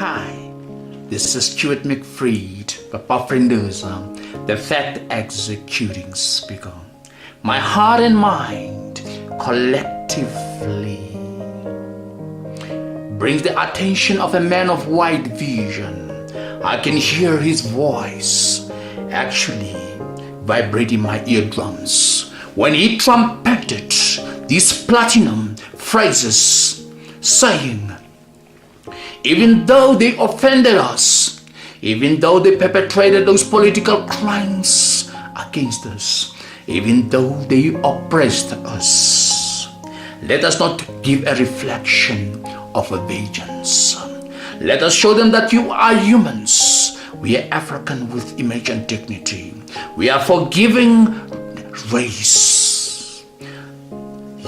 Hi, this is Stuart McFreed, Papa Friendos, the fact executing speaker. My heart and mind collectively brings the attention of a man of wide vision. I can hear his voice actually vibrating my eardrums when he trumpeted these platinum phrases saying, even though they offended us, even though they perpetrated those political crimes against us, even though they oppressed us, let us not give a reflection of vengeance. Let us show them that you are humans. We are African with image and dignity. We are forgiving race.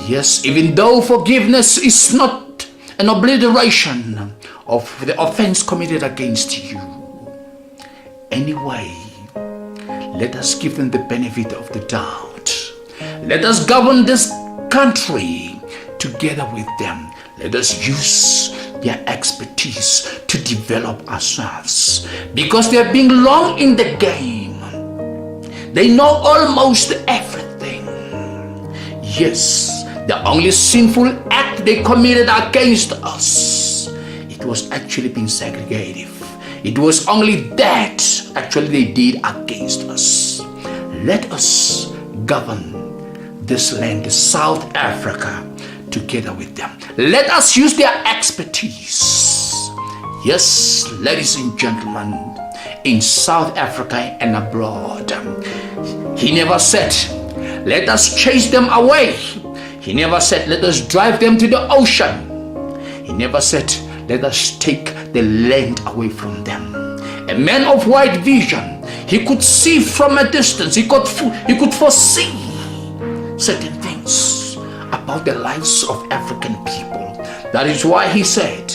Yes, even though forgiveness is not an obliteration of the offense committed against you. Anyway, let us give them the benefit of the doubt. Let us govern this country together with them. Let us use their expertise to develop ourselves, because they have been long in the game. They know almost everything. Yes, the only sinful act they committed against us, it was actually being segregative. It was only that actually they did against us. Let us govern this land, South Africa, together with them. Let us use their expertise. Yes, ladies and gentlemen, in South Africa and abroad. He never said, let us chase them away. He never said, let us drive them to the ocean. He never said, let us take the land away from them. A man of wide vision, he could see from a distance. He could foresee certain things about the lives of African people. That is why he said,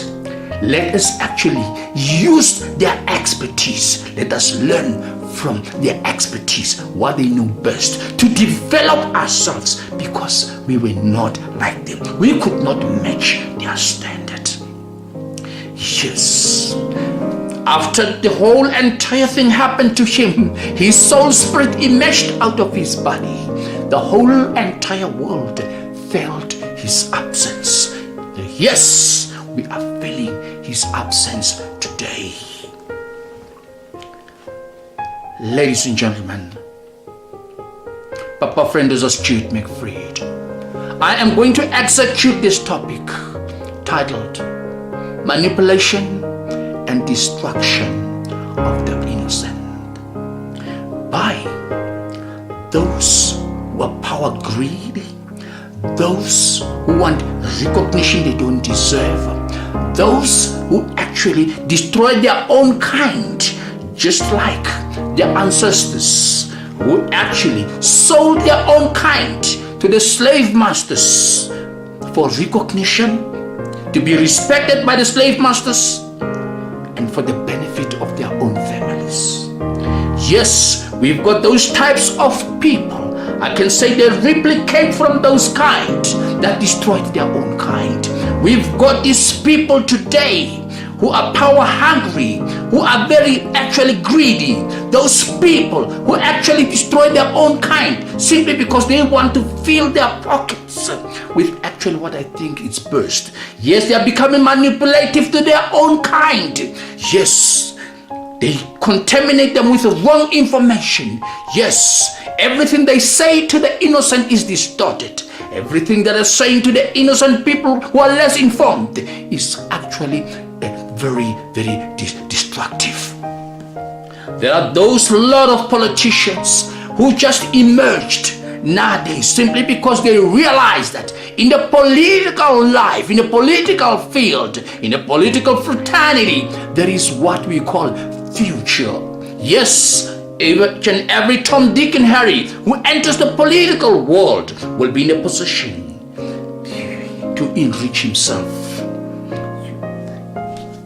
let us actually use their expertise. Let us learn from their expertise what they know best to develop ourselves, because we were not like them. We could not match their standard. Yes. After the whole entire thing happened to him, his soul spirit emerged out of his body. The whole entire world felt his absence. Yes, we are feeling his absence today. Ladies and gentlemen, Papa Friendos of Stuart McFreed, I am going to execute this topic titled Manipulation and Destruction of the Innocent by those who are power greedy, those who want recognition they don't deserve, those who actually destroy their own kind, just like their ancestors who actually sold their own kind to the slave masters for recognition, to be respected by the slave masters, and for the benefit of their own families. Yes, we've got those types of people. I can say they replicate from those kind that destroyed their own kind. We've got these people today who are power hungry, who are very actually greedy. Those people who actually destroy their own kind simply because they want to fill their pockets with actually what I think is burst. Yes, they are becoming manipulative to their own kind. Yes, they contaminate them with wrong information. Yes, everything they say to the innocent is distorted. Everything that is saying to the innocent people who are less informed is actually very, very destructive. There are those lot of politicians who just emerged nowadays simply because they realize that in the political life, in the political field, in the political fraternity, there is what we call future. Yes, each and every Tom, Dick and Harry who enters the political world will be in a position to enrich himself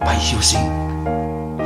by using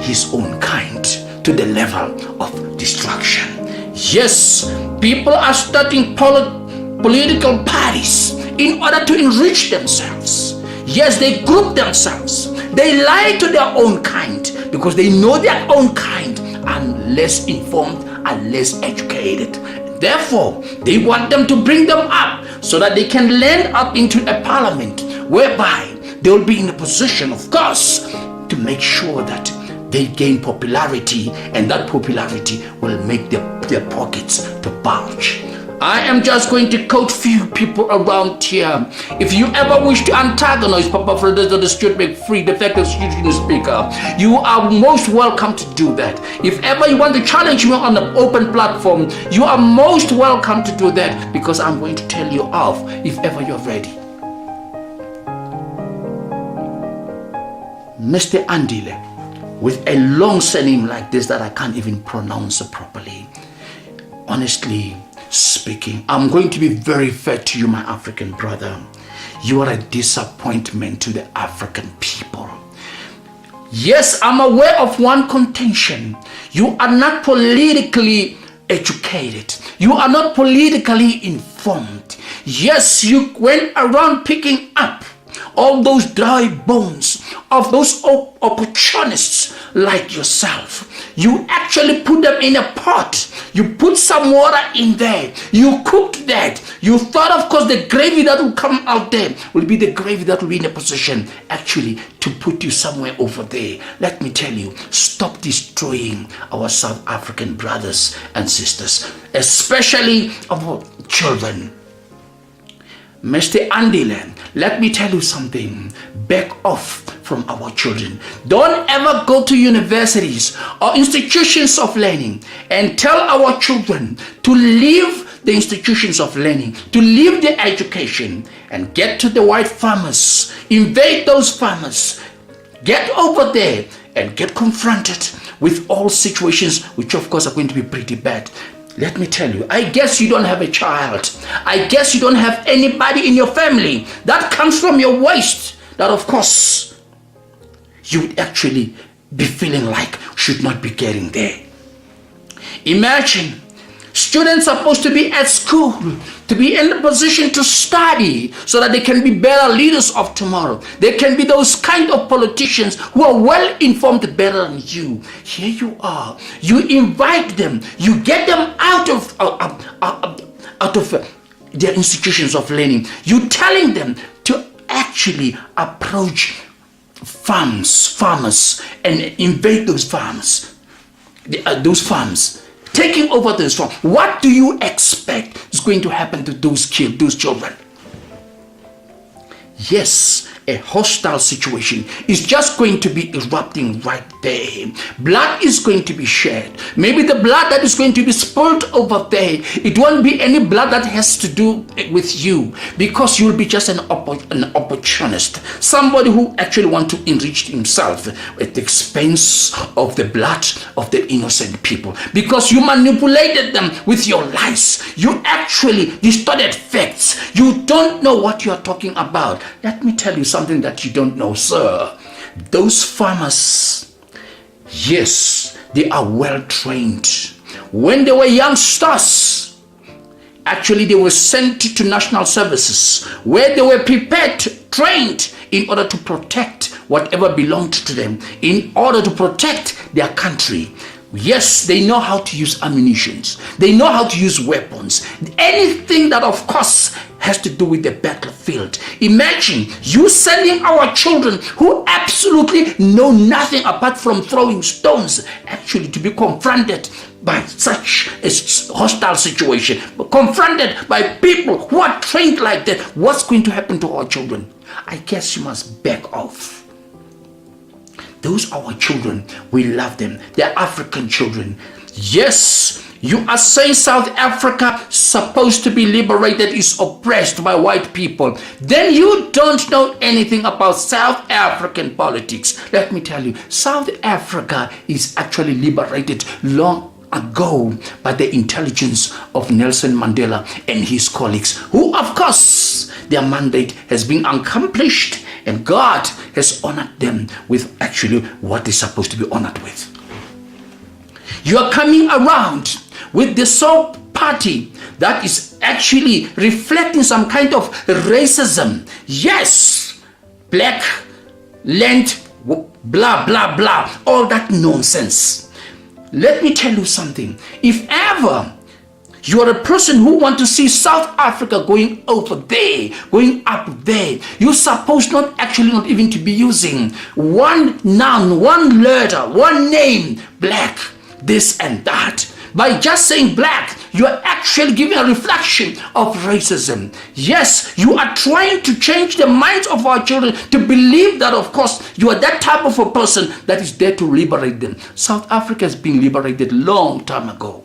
his own kind to the level of destruction. Yes, people are starting political parties in order to enrich themselves. Yes, they group themselves. They lie to their own kind because they know their own kind are less informed and less educated. Therefore, they want them to bring them up so that they can land up into a parliament whereby they will be in a position, of course, to make sure that they gain popularity, and that popularity will make their pockets to bulge. I am just going to quote few people around here. If you ever wish to antagonize Papa Frederick the Stuart McFree, the effective student speaker, you are most welcome to do that. If ever you want to challenge me on an open platform, you are most welcome to do that, because I'm going to tell you off if ever you're ready. Mr. Andile, with a long surname like this that I can't even pronounce properly. Honestly speaking, I'm going to be very fair to you, my African brother. You are a disappointment to the African people. Yes, I'm aware of one contention. You are not politically educated. You are not politically informed. Yes, you went around picking up all those dry bones of those opportunists like yourself. You actually put them in a pot. You put some water in there. You cooked that. You thought, of course, the gravy that will come out there will be the gravy that will be in a position actually to put you somewhere over there. Let me tell you, stop destroying our South African brothers and sisters, especially our children. Mr. Andile, let me tell you something. Back off from our children. Don't ever go to universities or institutions of learning and tell our children to leave the institutions of learning, to leave their education and get to the white farmers. Invade those farmers. Get over there and get confronted with all situations which of course are going to be pretty bad. Let me tell you, I guess you don't have a child. I guess you don't have anybody in your family that comes from your waist that of course you would actually be feeling like should not be getting there. Imagine students supposed to be at school, to be in the position to study so that they can be better leaders of tomorrow. They can be those kind of politicians who are well informed better than you. Here you are. You invite them. You get them out of their institutions of learning. You telling them to actually approach farmers and invade those farms. Farms. Taking over this farm. What do you expect is going to happen to those kids, those children? Yes, a hostile situation is just going to be erupting right there. Blood is going to be shed. Maybe the blood that is going to be spilled over there, it won't be any blood that has to do with you, because you'll be just an opportunist, somebody who actually wants to enrich himself at the expense of the blood of the innocent people, because you manipulated them with your lies. You actually distorted facts. You don't know what you are talking about. Let me tell you something that you don't know, sir. Those farmers, yes, they are well trained. When they were youngsters, actually they were sent to national services where they were prepared, trained in order to protect whatever belonged to them, in order to protect their country. Yes, they know how to use ammunitions. They know how to use weapons. Anything that, of course, has to do with the battlefield. Imagine you sending our children who absolutely know nothing apart from throwing stones, actually to be confronted by such a hostile situation, confronted by people who are trained like that. What's going to happen to our children? I guess you must back off. Those are our children. We love them. They're African children. Yes, you are saying South Africa supposed to be liberated is oppressed by white people. Then you don't know anything about South African politics. Let me tell you, South Africa is actually liberated long ago by the intelligence of Nelson Mandela and his colleagues, who of course their mandate has been accomplished and God has honored them with actually what they're supposed to be honored with. You are coming around with the sole party that is actually reflecting some kind of racism. Yes, black land blah, blah, blah, all that nonsense. Let me tell you something. If ever you are a person who want to see South Africa going over there, going up there, you're supposed not even to be using one noun, one letter, one name, black, this and that. By just saying black, you are actually giving a reflection of racism. Yes, you are trying to change the minds of our children to believe that, of course, you are that type of a person that is there to liberate them. South Africa has been liberated long time ago.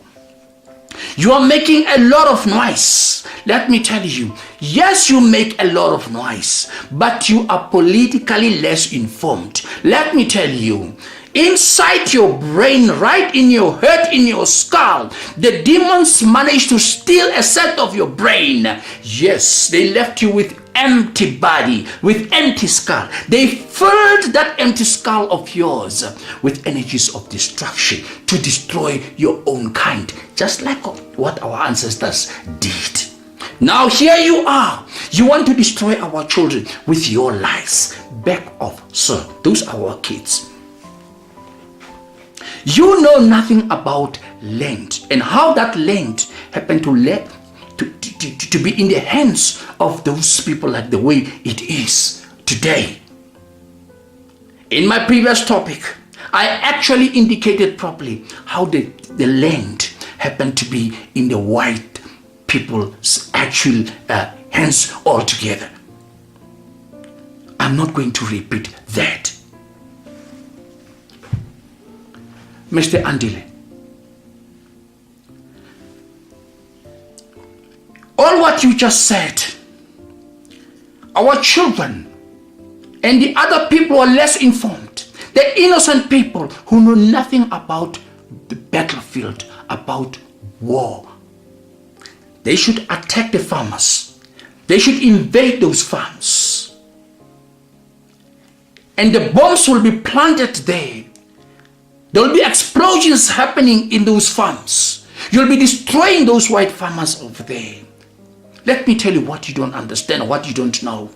You are making a lot of noise. Let me tell you, yes, you make a lot of noise, but you are politically less informed. Let me tell you, inside your brain, right in your head, in your skull, the demons managed to steal a set of your brain. Yes, they left you with empty body, with empty skull. They filled that empty skull of yours with energies of destruction to destroy your own kind, just like what our ancestors did. Now here you are. You want to destroy our children with your lies. Back off, sir. Those are our kids. You know nothing about land and how that land happened to be in the hands of those people like the way it is today. In my previous topic, I actually indicated properly how the land happened to be in the white people's actual hands altogether. I'm not going to repeat that. Mr. Andile, all what you just said, our children and the other people are less informed. The innocent people who know nothing about the battlefield, about war. They should attack the farmers. They should invade those farms. And the bombs will be planted there. There will be explosions happening in those farms. You'll be destroying those white farmers over there. Let me tell you what you don't understand, what you don't know.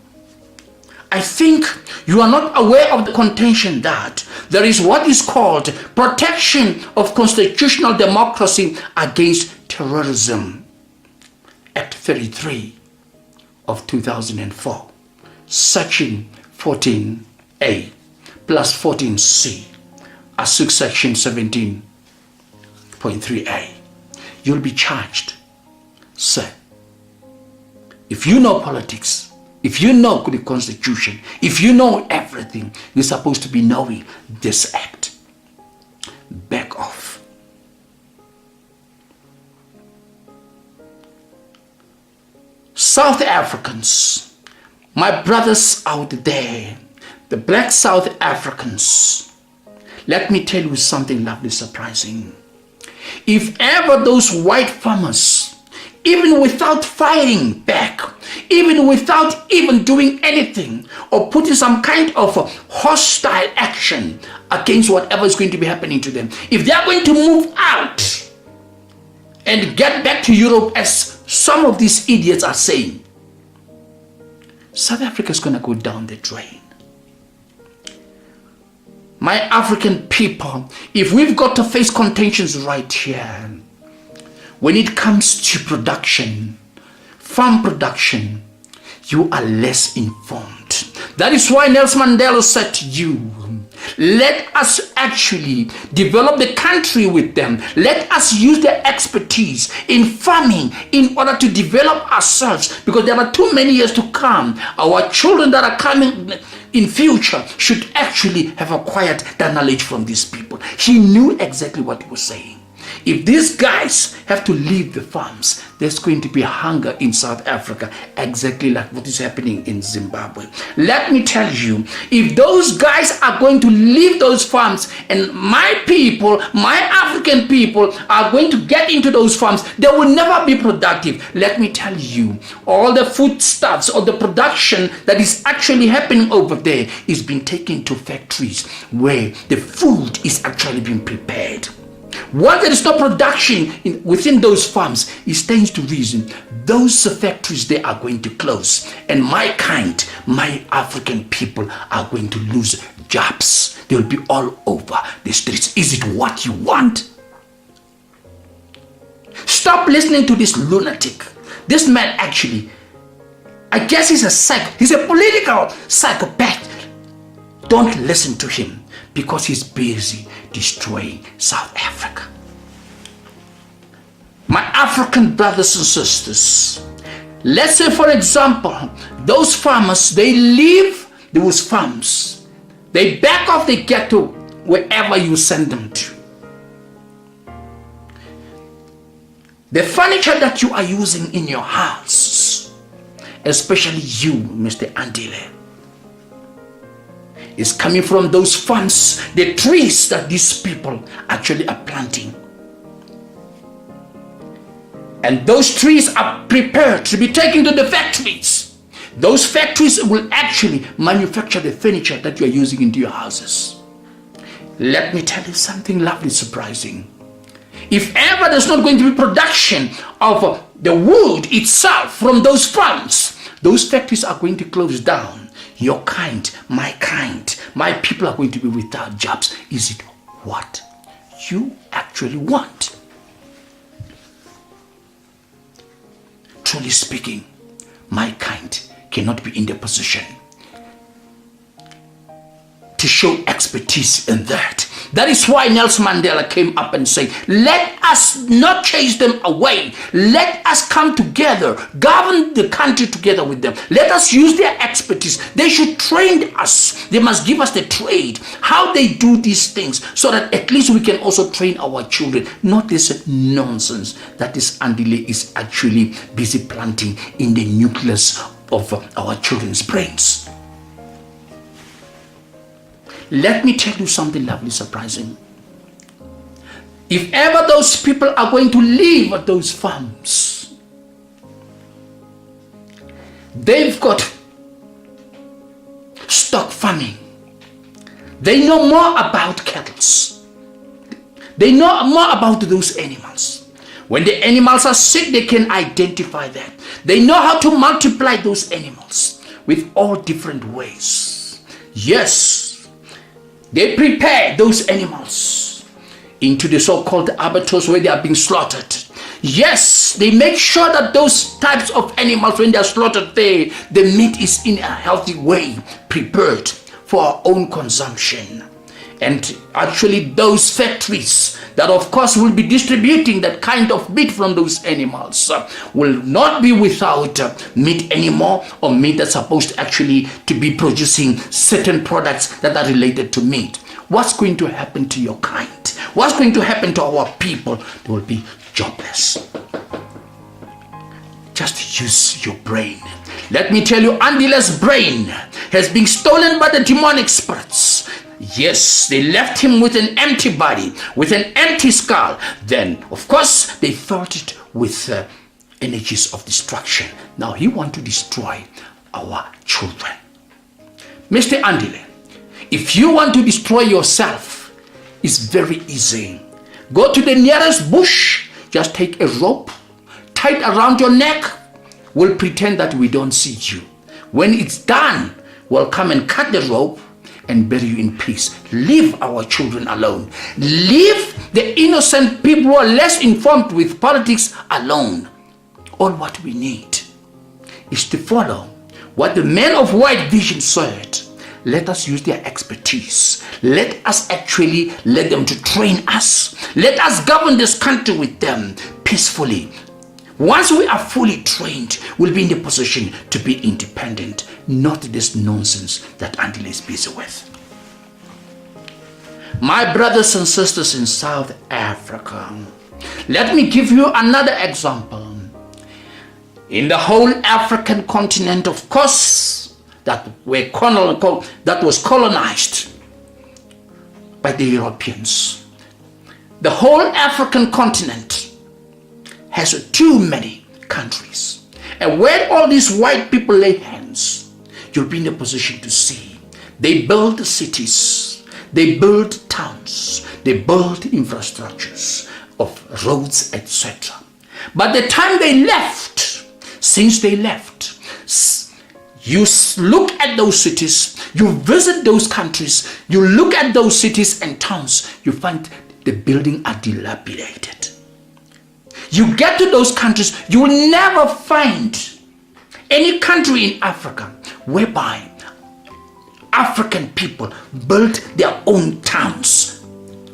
I think you are not aware of the contention that there is what is called protection of constitutional democracy against terrorism. Act 33 of 2004, Section 14A plus 14C. As Section 17.3A, you'll be charged, sir. If you know politics, if you know the Constitution, if you know everything, you're supposed to be knowing this act. Back off. South Africans, my brothers out there, the black South Africans, let me tell you something lovely, surprising. If ever those white farmers, even without fighting back, even without even doing anything or putting some kind of hostile action against whatever is going to be happening to them, if they are going to move out and get back to Europe, as some of these idiots are saying, South Africa is going to go down the drain. My African people, if we've got to face contentions right here, when it comes to production, farm production, you are less informed. That is why Nelson Mandela said to you, let us actually develop the country with them. Let us use their expertise in farming in order to develop ourselves, because there are too many years to come. Our children that are coming in future should actually have acquired that knowledge from these people. He knew exactly what he was saying. If these guys have to leave the farms, there's going to be hunger in South Africa, exactly like what is happening in Zimbabwe. Let me tell you, if those guys are going to leave those farms and my people, my African people are going to get into those farms, they will never be productive. Let me tell you, all the foodstuffs or the production that is actually happening over there is being taken to factories where the food is actually being prepared. Once there is no production within those farms, it stands to reason those factories, they are going to close. And my kind, my African people are going to lose jobs. They will be all over the streets. Is it what you want? Stop listening to this lunatic. This man actually, I guess he's a political psychopath. Don't listen to him because he's busy destroying South Africa. My African brothers and sisters, let's say for example, those farmers, they leave those farms. They back off, they get to wherever you send them to. The furniture that you are using in your house, especially you, Mr. Andile, is coming from those farms, the trees that these people actually are planting. And those trees are prepared to be taken to the factories. Those factories will actually manufacture the furniture that you are using into your houses. Let me tell you something lovely, surprising. If ever there's not going to be production of the wood itself from those farms, those factories are going to close down. Your kind, my people are going to be without jobs. Is it what you actually want? Truly speaking, my kind cannot be in the position to show expertise in that. That is why Nelson Mandela came up and said, let us not chase them away. Let us come together, govern the country together with them. Let us use their expertise. They should train us. They must give us the trade, how they do these things, so that at least we can also train our children. Not this nonsense that this Andile is actually busy planting in the nucleus of our children's brains. Let me tell you something lovely, surprising. If ever those people are going to leave at those farms, they've got stock farming. They know more about cattle. They know more about those animals. When the animals are sick, they can identify that. They know how to multiply those animals with all different ways. Yes. They prepare those animals into the so-called abattoirs where they are being slaughtered. Yes, they make sure that those types of animals, when they are slaughtered there, the meat is in a healthy way prepared for our own consumption. And actually those factories that of course will be distributing that kind of meat from those animals will not be without meat anymore, or meat that's supposed to actually to be producing certain products that are related to meat. What's going to happen to your kind? What's going to happen to our people? They will be jobless. Just use your brain. Let me tell you, Andile's brain has been stolen by the demonic spirits. Yes, they left him with an empty body, with an empty skull. Then, of course, they filled it with energies of destruction. Now he wants to destroy our children. Mr. Andile, if you want to destroy yourself, it's very easy. Go to the nearest bush, just take a rope, tie it around your neck. We'll pretend that we don't see you. When it's done, we'll come and cut the rope and bury you in peace. Leave our children alone. Leave the innocent people who are less informed with politics alone. All what we need is to follow what the men of white vision said. Let us use their expertise. Let us actually let them to train us. Let us govern this country with them peacefully. Once we are fully trained, we'll be in the position to be independent, not this nonsense that Andile is busy with. My brothers and sisters in South Africa, let me give you another example. In the whole African continent, of course, that was colonized by the Europeans. The whole African continent has too many countries. And when all these white people lay hands, you'll be in a position to see. They build cities, they build towns, They built infrastructures of roads, etc. But the time they left, since they left, you look at those cities, you visit those countries, you look at those cities and towns, you find the buildings are dilapidated. You get to those countries, you will never find any country in Africa whereby African people built their own towns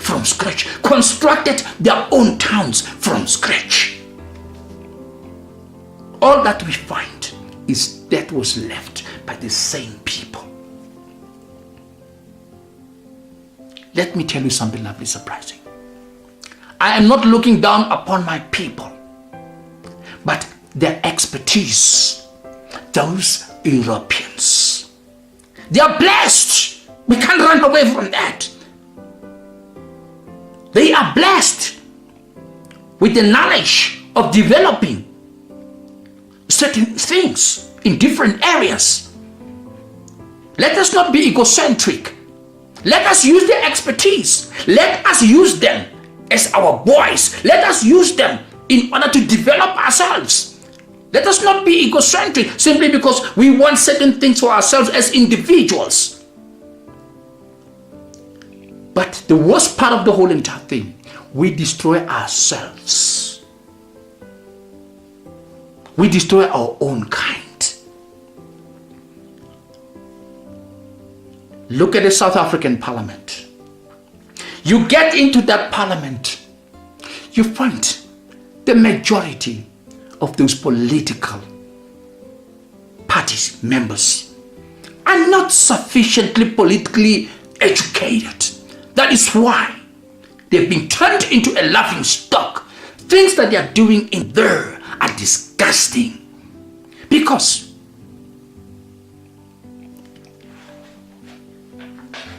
from scratch, constructed their own towns from scratch. All that we find is that was left by the same people. Let me tell you something lovely, surprising. I am not looking down upon my people, but their expertise, those Europeans, they are blessed. We can't run away from that. They are blessed with the knowledge of developing certain things in different areas. Let us not be egocentric. Let us use their expertise. Let us use them as our boys. Let us use them in order to develop ourselves. Let us not be egocentric simply because we want certain things for ourselves as individuals. But the worst part of the whole entire thing, we destroy ourselves. We destroy our own kind. Look at the South African parliament. You get into that parliament, you find the majority of those political parties members are not sufficiently politically educated. That is why they've been turned into a laughing stock. Things that they are doing in there are disgusting. Because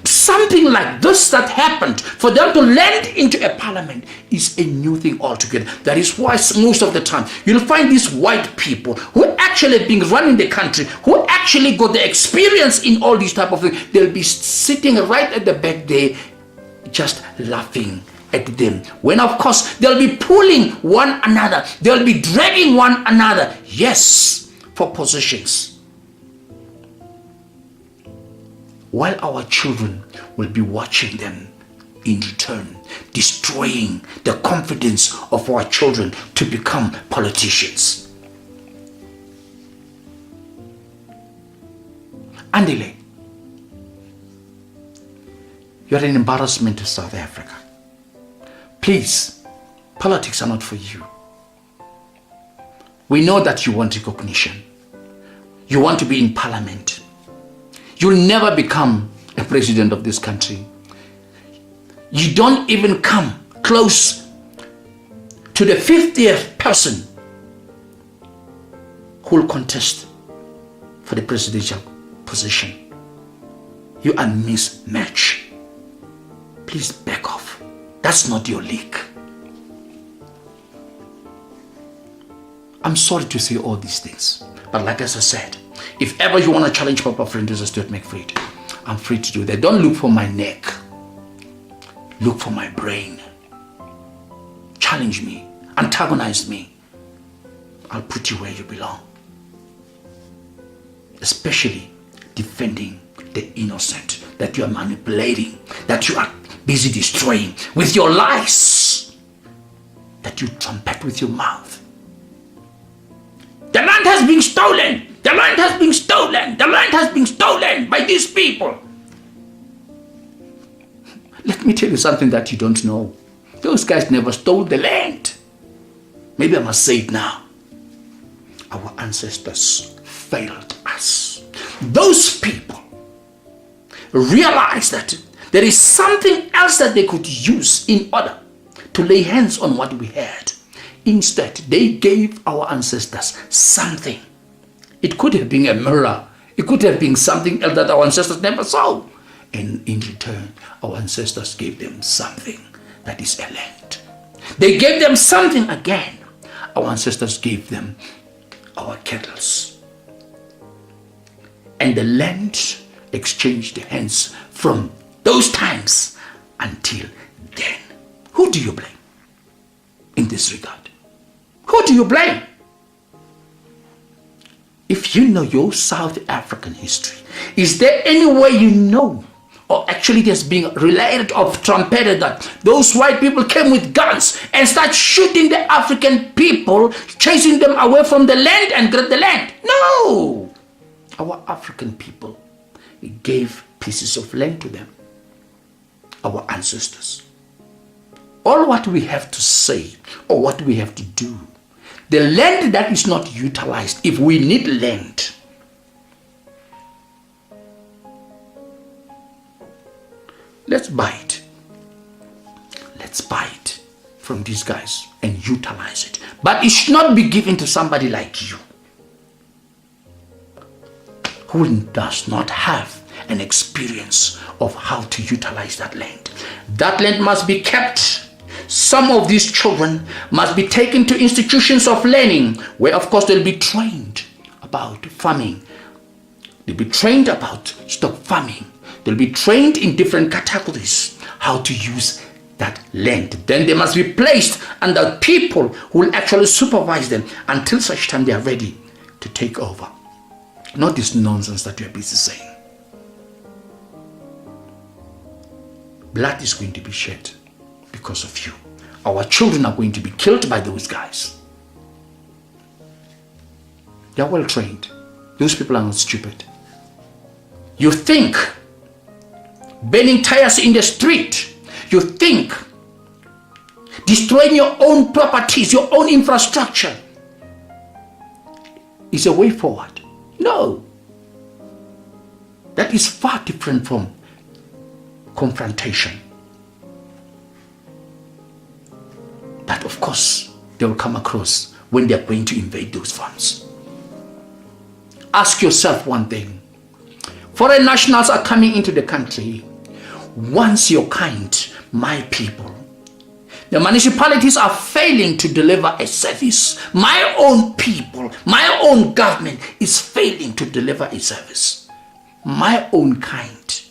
something like this that happened, for them to land into a parliament, is a new thing altogether. That is why most of the time you'll find these white people who actually been running the country, who actually got the experience in all these type of things, they'll be sitting right at the back there just laughing at them, when of course they'll be pulling one another, they'll be dragging one another, yes, for positions, while our children will be watching them in return, destroying the confidence of our children to become politicians. Andile, you're an embarrassment to South Africa. Please, politics are not for you. We know that you want recognition. You want to be in parliament. You'll never become a president of this country. You don't even come close to the 50th person who will contest for the presidential position. You are mismatched. Please back off. That's not your league. I'm sorry to say all these things, but like as I said, if ever you want to challenge Papa Francis Stuart McFreed, I'm free to do that. Don't look for my neck. Look for my brain. Challenge me. Antagonize me. I'll put you where you belong. Especially defending the innocent that you are manipulating, that you are busy destroying with your lies, that you trumpet with your mouth. The land has been stolen. The land has been stolen. The land has been stolen by these people. Let me tell you something that you don't know. Those guys never stole the land. Maybe I must say it now. Our ancestors failed us. Those people realized that there is something else that they could use in order to lay hands on what we had. Instead, they gave our ancestors something. It could have been a mirror. It could have been something else that our ancestors never saw. And in return, our ancestors gave them something that is a land. They gave them something again. Our ancestors gave them our kettles. And the land exchanged hands from those times until then. do you blame in this regard? Who do you blame? If you know your South African history, is there any way you know, or actually there's being related or trumpeted that those white people came with guns and start shooting the African people, chasing them away from the land and grab the land? No! Our African people gave pieces of land to them, our ancestors. All what we have to say or what we have to do, the land that is not utilized, if we need land, let's buy it. Let's buy it from these guys and utilize it. But it should not be given to somebody like you, who does not have an experience of how to utilize that land. That land must be kept. Some of these children must be taken to institutions of learning where, of course, they'll be trained about farming. They'll be trained about stock farming. They'll be trained in different categories how to use that land. Then they must be placed under people who will actually supervise them until such time they are ready to take over. Not this nonsense that you're busy saying. Blood is going to be shed because of you. Our children are going to be killed by those guys. They're well trained. Those people are not stupid. You think burning tires in the street, you think destroying your own properties, your own infrastructure is a way forward. No. That is far different from confrontation. That, of course, they will come across when they are going to invade those farms. Ask yourself one thing. Foreign nationals are coming into the country. Once your kind, my people, the municipalities are failing to deliver a service. My own people, my own government is failing to deliver a service. My own kind.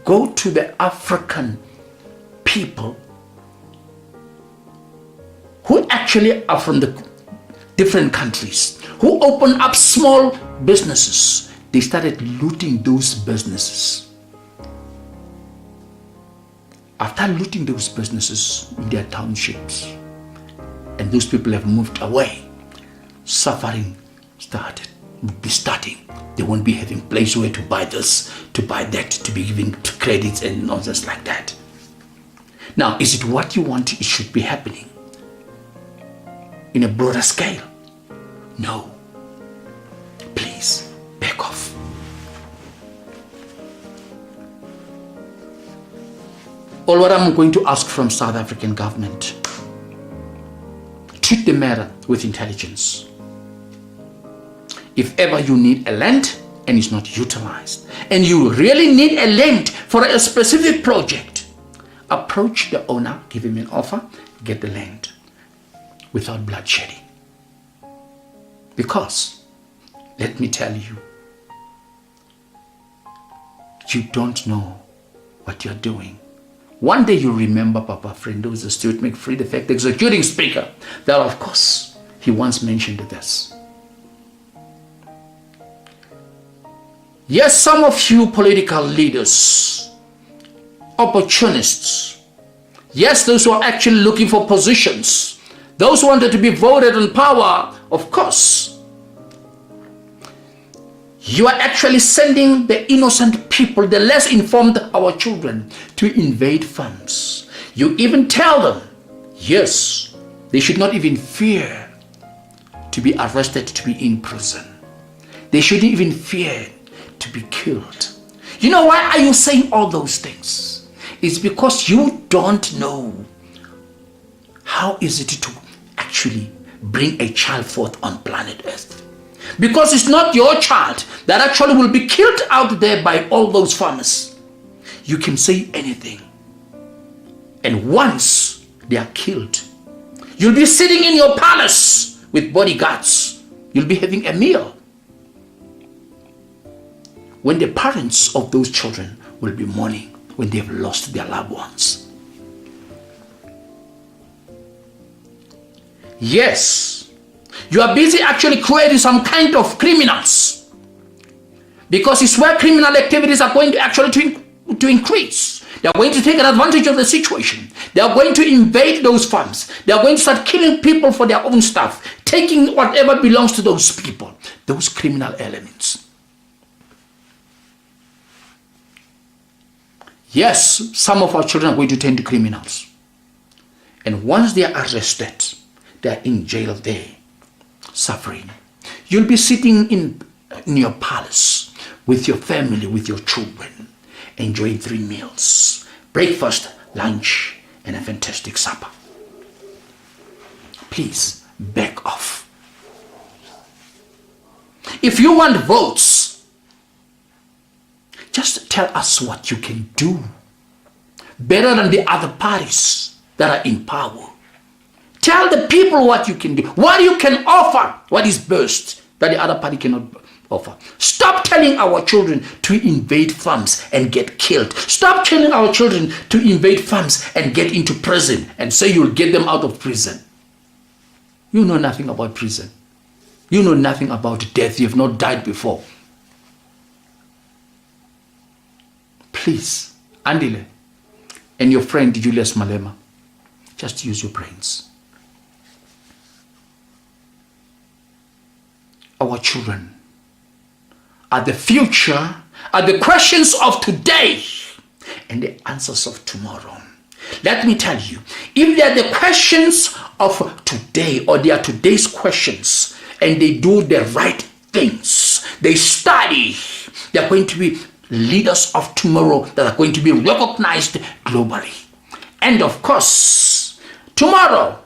Go to the African people who actually are from the different countries, who open up small businesses. They started looting those businesses. After looting those businesses in their townships, and those people have moved away, suffering would be starting. They won't be having place where to buy this, to buy that, to be given credits and nonsense like that. Now, is it what you want it should be happening in a broader scale? No. Please, back off. All what I'm going to ask from South African government, treat the matter with intelligence. If ever you need a land and it's not utilized, and you really need a land for a specific project, approach the owner, give him an offer, get the land without bloodshedding. Because, let me tell you, you don't know what you're doing. One day you remember Papa Friendo, the Stuart McFree, the fact executing speaker, that of course he once mentioned this. Yes, some of you political leaders, opportunists, yes, those who are actually looking for positions, those who wanted to be voted in power, of course, you are actually sending the innocent people, the less informed, our children, to invade farms. You even tell them, yes, they should not even fear to be arrested, to be in prison. They shouldn't even fear to be killed. You know why are you saying all those things? It's because you don't know how is it to actually bring a child forth on planet Earth. Because it's not your child that actually will be killed out there by all those farmers. You can say anything. And once they are killed, you'll be sitting in your palace with bodyguards. You'll be having a meal. When the parents of those children will be mourning when they have lost their loved ones. Yes, you are busy actually creating some kind of criminals, because it's where criminal activities are going to actually to increase. They are going to take advantage of the situation. They are going to invade those farms. They are going to start killing people for their own stuff, taking whatever belongs to those people, those criminal elements. Yes, some of our children are going to turn to criminals. And once they are arrested, they are in jail there, suffering. You'll be sitting in your palace with your family, with your children, enjoying 3 meals: breakfast, lunch, and a fantastic supper. Please back off. If you want votes, just tell us what you can do better than the other parties that are in power. Tell the people what you can do, what you can offer, what is best that the other party cannot offer. Stop telling our children to invade farms and get killed. Stop telling our children to invade farms and get into prison and say you'll get them out of prison. You know nothing about prison. You know nothing about death. You've not died before. Please, Andile and your friend Julius Malema, just use your brains. Our children are the future, are the questions of today and the answers of tomorrow. Let me tell you, if they are the questions of today, or they are today's questions, and they do the right things, they study, they are going to be leaders of tomorrow that are going to be recognized globally. And of course, tomorrow,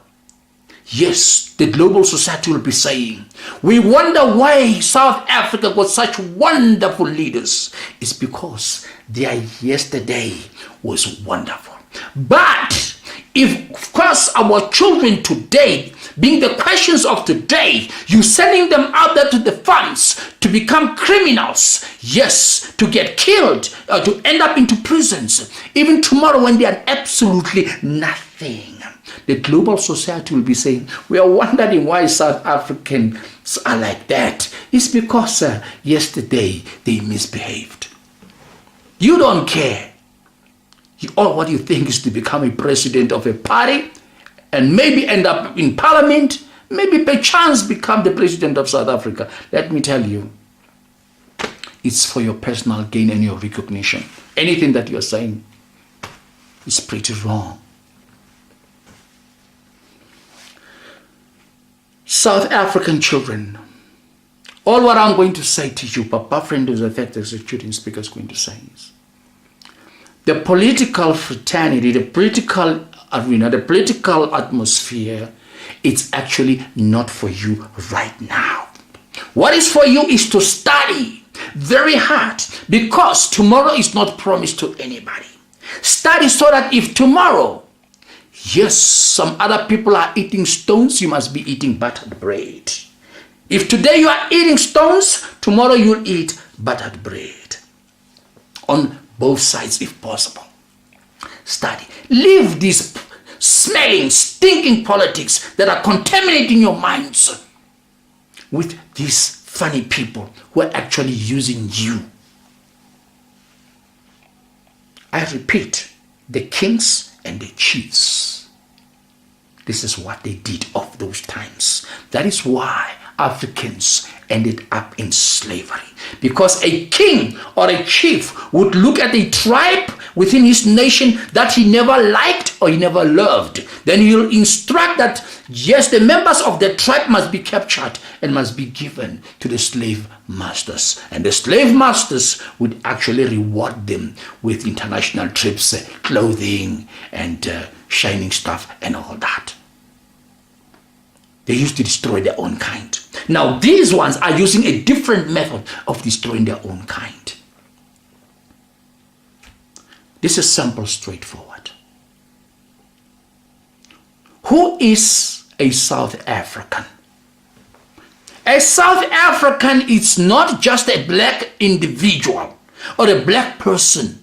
yes, the global society will be saying, we wonder why South Africa got such wonderful leaders. It's because their yesterday was wonderful. But if, of course, our children today, being the questions of today, you sending them out there to the farms to become criminals, yes, to get killed, to end up into prisons, even tomorrow when they are absolutely nothing, the global society will be saying, we are wondering why South Africans are like that. It's because yesterday they misbehaved. You don't care. All what you think is to become a president of a party and maybe end up in parliament, maybe by chance become the president of South Africa. Let me tell you, it's for your personal gain and your recognition. Anything that you're saying is pretty wrong. South African children, all what I'm going to say to you, Papa Friend of the executing speaker is going to say is, the political fraternity, the political arena, the political atmosphere, it's actually not for you right now. What is for you is to study very hard, because tomorrow is not promised to anybody. Study so that if tomorrow, yes, some other people are eating stones, you must be eating buttered bread. If today you are eating stones, tomorrow you'll eat buttered bread. On both sides if possible. Study. Leave these smelling, stinking politics that are contaminating your minds with these funny people who are actually using you. I repeat, the kings and the chiefs, this is what they did of those times. That is why Africans ended up in slavery, because a king or a chief would look at a tribe within his nation that he never liked or he never loved. Then he'll instruct that, yes, the members of the tribe must be captured and must be given to the slave masters. And the slave masters would actually reward them with international trips, clothing, and shining stuff and all that. They used to destroy their own kind. Now these ones are using a different method of destroying their own kind. This is simple, straightforward. Who is a South African? A South African is not just a black individual or a black person.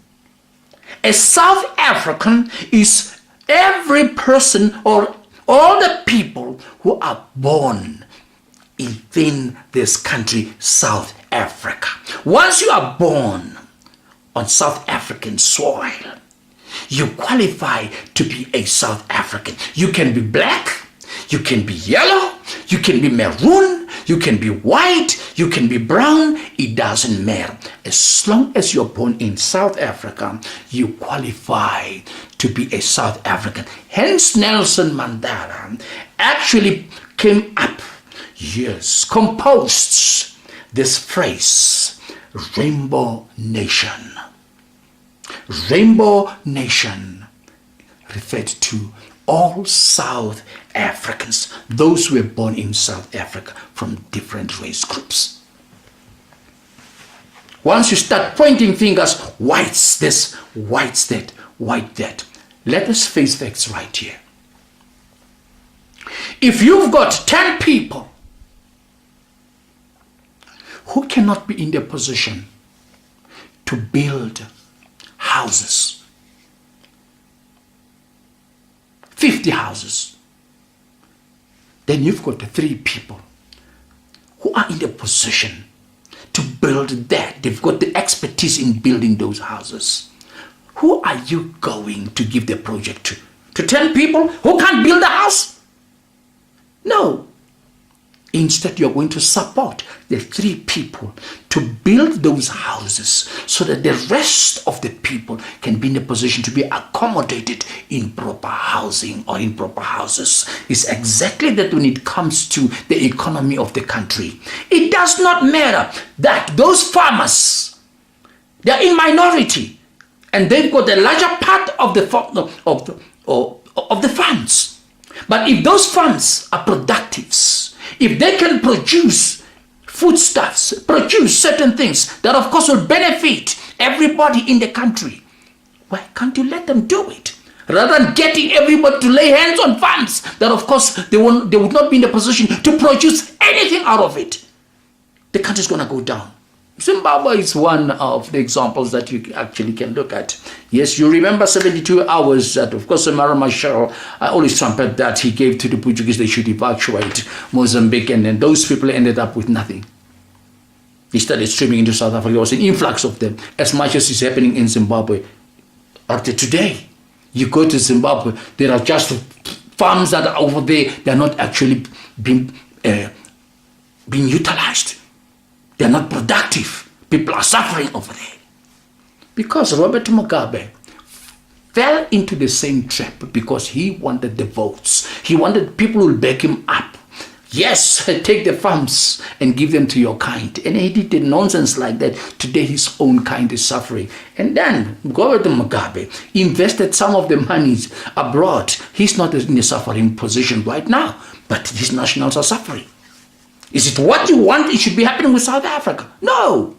A South African is every person or all the people who are born within this country, South Africa. Once you are born on South African soil, you qualify to be a South African. You can be black, you can be yellow, you can be maroon, you can be white, you can be brown. It doesn't matter. As long as you're born in South Africa, you qualify to be a South African. Hence, Nelson Mandela actually came up, yes, composed this phrase, Rainbow Nation. Rainbow Nation referred to all South Africans, those who were born in South Africa from different race groups. Once you start pointing fingers, whites this, whites that, white that, let us face facts right here. If you've got 10 people who cannot be in the position to build houses, 50 houses, then you've got 3 people who are in the position to build that. They've got the expertise in building those houses. Who are you going to give the project to? To 10 people who can't build a house? No. Instead, you're going to support the 3 people to build those houses so that the rest of the people can be in a position to be accommodated in proper housing or in proper houses. It's exactly that when it comes to the economy of the country. It does not matter that those farmers, they're in minority and they've got the larger part of the farms. But if those farms are productive, if they can produce foodstuffs, produce certain things that of course will benefit everybody in the country, why can't you let them do it? Rather than getting everybody to lay hands on farms that of course they would not be in the position to produce anything out of it, the country's going to go down. Zimbabwe is one of the examples that you actually can look at. Yes, you remember 72 hours that, of course, Samara Machel, I always trumpet that he gave to the Portuguese they should evacuate Mozambique, and then those people ended up with nothing. He started streaming into South Africa. There was an influx of them, as much as is happening in Zimbabwe. After today, you go to Zimbabwe, there are just farms that are over there. They are not actually being utilized. They're not productive. People are suffering over there. Because Robert Mugabe fell into the same trap because he wanted the votes. He wanted people who will back him up. Yes, take the farms and give them to your kind. And he did the nonsense like that. Today his own kind is suffering. And then Robert Mugabe invested some of the monies abroad. He's not in a suffering position right now, but his nationals are suffering. Is it what you want it should be happening with South Africa? No.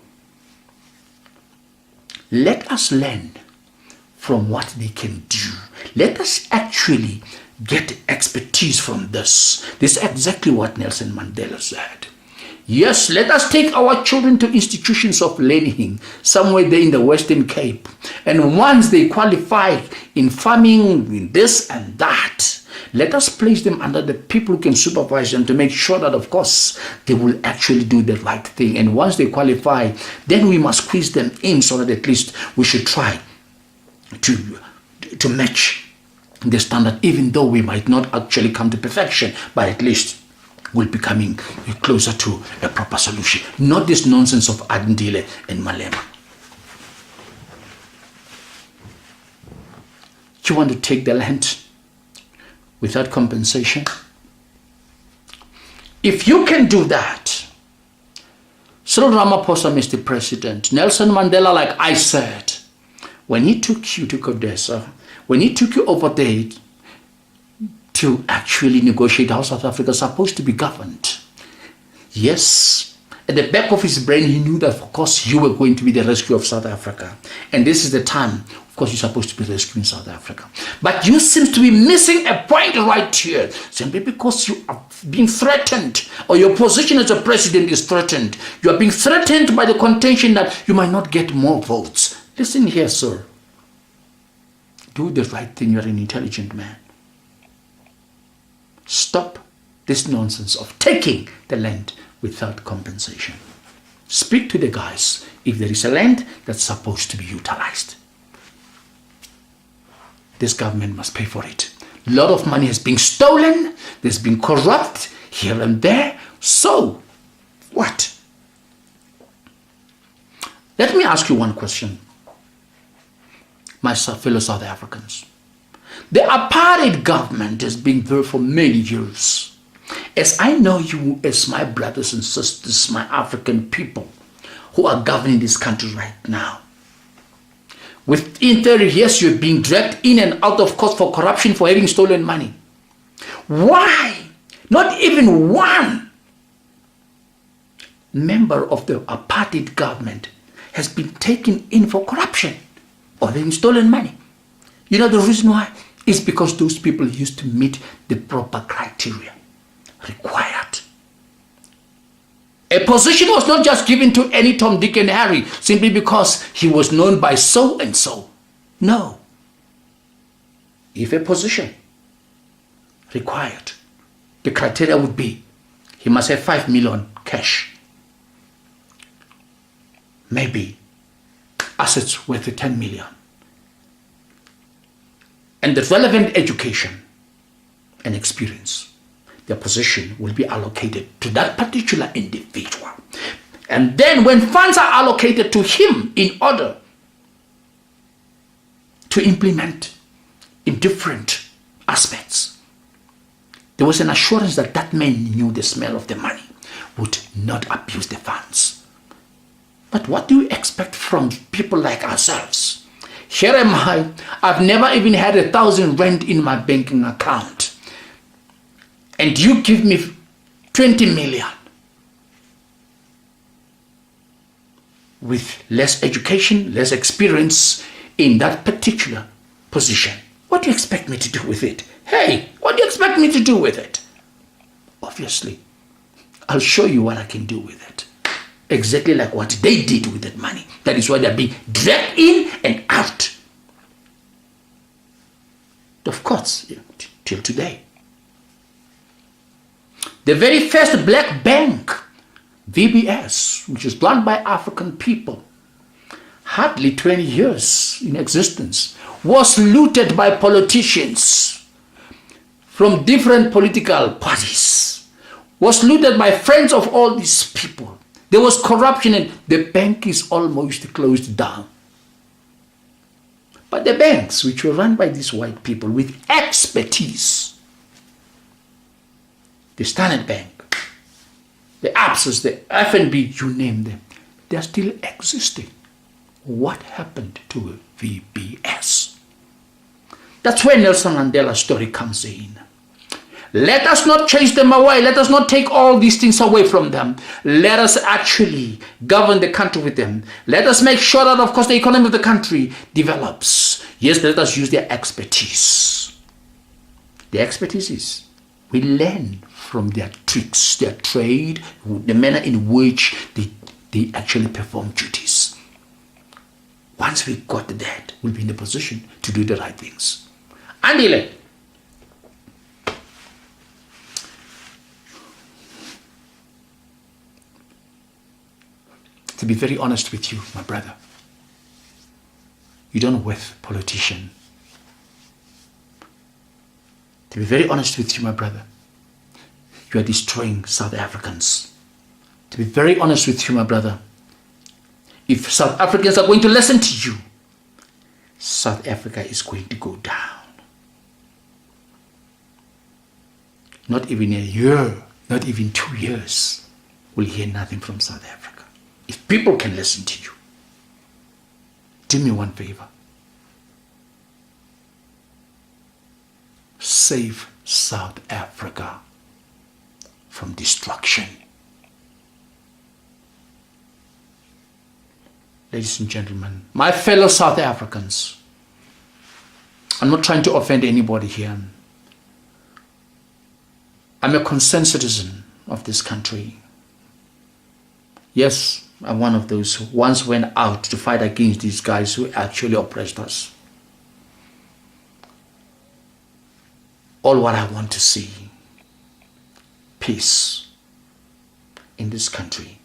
Let us learn from what they can do. Let us actually get expertise from this. This is exactly what Nelson Mandela said. Yes, let us take our children to institutions of learning somewhere there in the Western Cape. And once they qualify in farming, in this and that, let us place them under the people who can supervise them to make sure that, of course, they will actually do the right thing. And once they qualify, then we must squeeze them in so that at least we should try to match the standard, even though we might not actually come to perfection, but at least we'll be coming closer to a proper solution. Not this nonsense of Adndile and Malema. You want to take the land without compensation? If you can do that, Cyril Ramaphosa, Mr. President, Nelson Mandela, like I said, when he took you to CODESA, when he took you over there to actually negotiate how South Africa is supposed to be governed, yes, at the back of his brain, he knew that, of course, you were going to be the rescue of South Africa. And this is the time, of course, you're supposed to be rescuing South Africa. But you seem to be missing a point right here, simply because you are being threatened, or your position as a president is threatened. You are being threatened by the contention that you might not get more votes. Listen here, sir. Do the right thing. You're an intelligent man. this nonsense of taking the land without compensation. Speak to the guys if there is a land that's supposed to be utilized. This government must pay for it. A lot of money has been stolen. There's been corrupt here and there. So, what? Let me ask you one question, my fellow South Africans. The apartheid government has been there for many years. As I know you as my brothers and sisters, my African people who are governing this country right now. Within 30 years, you're being dragged in and out of court for corruption, for having stolen money. Why? Not even one member of the apartheid government has been taken in for corruption or having stolen money. You know the reason why? It's because those people used to meet the proper criteria required. A position was not just given to any Tom, Dick, and Harry simply because he was known by so and so. No. If a position required, the criteria would be he must have 5 million cash. Maybe assets worth 10 million. And the relevant education and experience, their position will be allocated to that particular individual. And then when funds are allocated to him in order to implement in different aspects, there was an assurance that that man knew the smell of the money, would not abuse the funds. But what do you expect from people like ourselves? Here am I, I've never even had 1,000 rand in my banking account. And you give me 20 million. With less education, less experience in that particular position. What do you expect me to do with it? Hey, what do you expect me to do with it? Obviously, I'll show you what I can do with it. Exactly like what they did with that money. That is why they're being dragged in and out. Of course, till today. The very first black bank, VBS, which is run by African people, hardly 20 years in existence, was looted by politicians from different political parties, was looted by friends of all these people. There was corruption and the bank is almost closed down. But the banks, which were run by these white people with expertise, the Standard Bank, the Absa, the FNB, you name them, they are still existing. What happened to VBS? That's where Nelson Mandela's story comes in. Let us not chase them away. Let us not take all these things away from them. Let us actually govern the country with them. Let us make sure that, of course, the economy of the country develops. Yes, let us use their expertise. The expertise is we learn from their tricks, their trade, the manner in which they actually perform duties. Once we got that, we'll be in a position to do the right things. Andile. To be very honest with you, my brother, you don't worth politician. To be very honest with you, my brother, you are destroying South Africans. To be very honest with you, my brother, if South Africans are going to listen to you, South Africa is going to go down. Not even a year, not even 2 years, we'll hear nothing from South Africa. If people can listen to you, do me one favor. Save South Africa from destruction. Ladies and gentlemen, my fellow South Africans, I'm not trying to offend anybody here. I'm a concerned citizen of this country. Yes, I'm one of those who once went out to fight against these guys who actually oppressed us. All what I want to see peace in this country.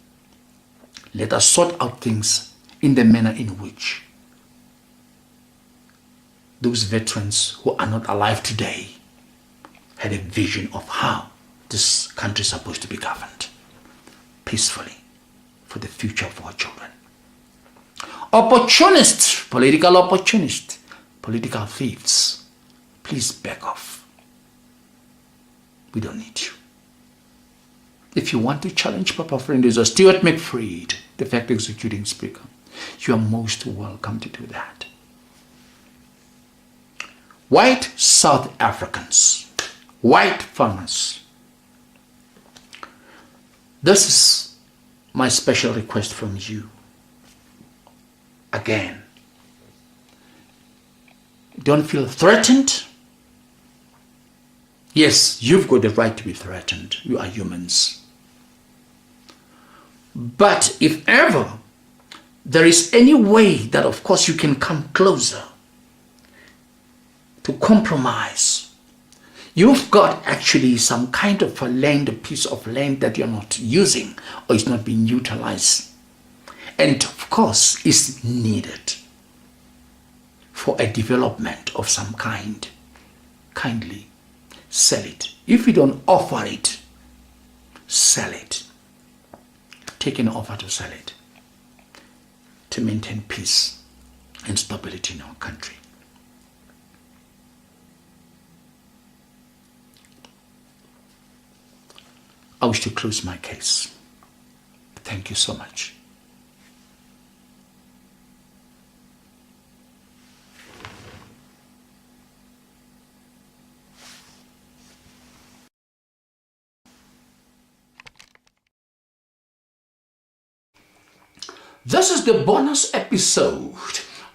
Let us sort out things in the manner in which those veterans who are not alive today had a vision of how this country is supposed to be governed peacefully for the future of our children. Opportunists, political thieves, please back off. We don't need you. If you want to challenge Papa Frienduza, Stuart McFreed, the fact executing speaker, you are most welcome to do that. White South Africans, white farmers, this is my special request from you. Again, don't feel threatened. Yes, you've got the right to be threatened. You are humans. But if ever there is any way that, of course, you can come closer to compromise, you've got actually some kind of a land, a piece of land that you're not using or is not being utilized, and of course is needed for a development of some kind. Kindly sell it. If you don't offer it, sell it. Take an offer to sell it to maintain peace and stability in our country. I wish to close my case. Thank you so much. This is the bonus episode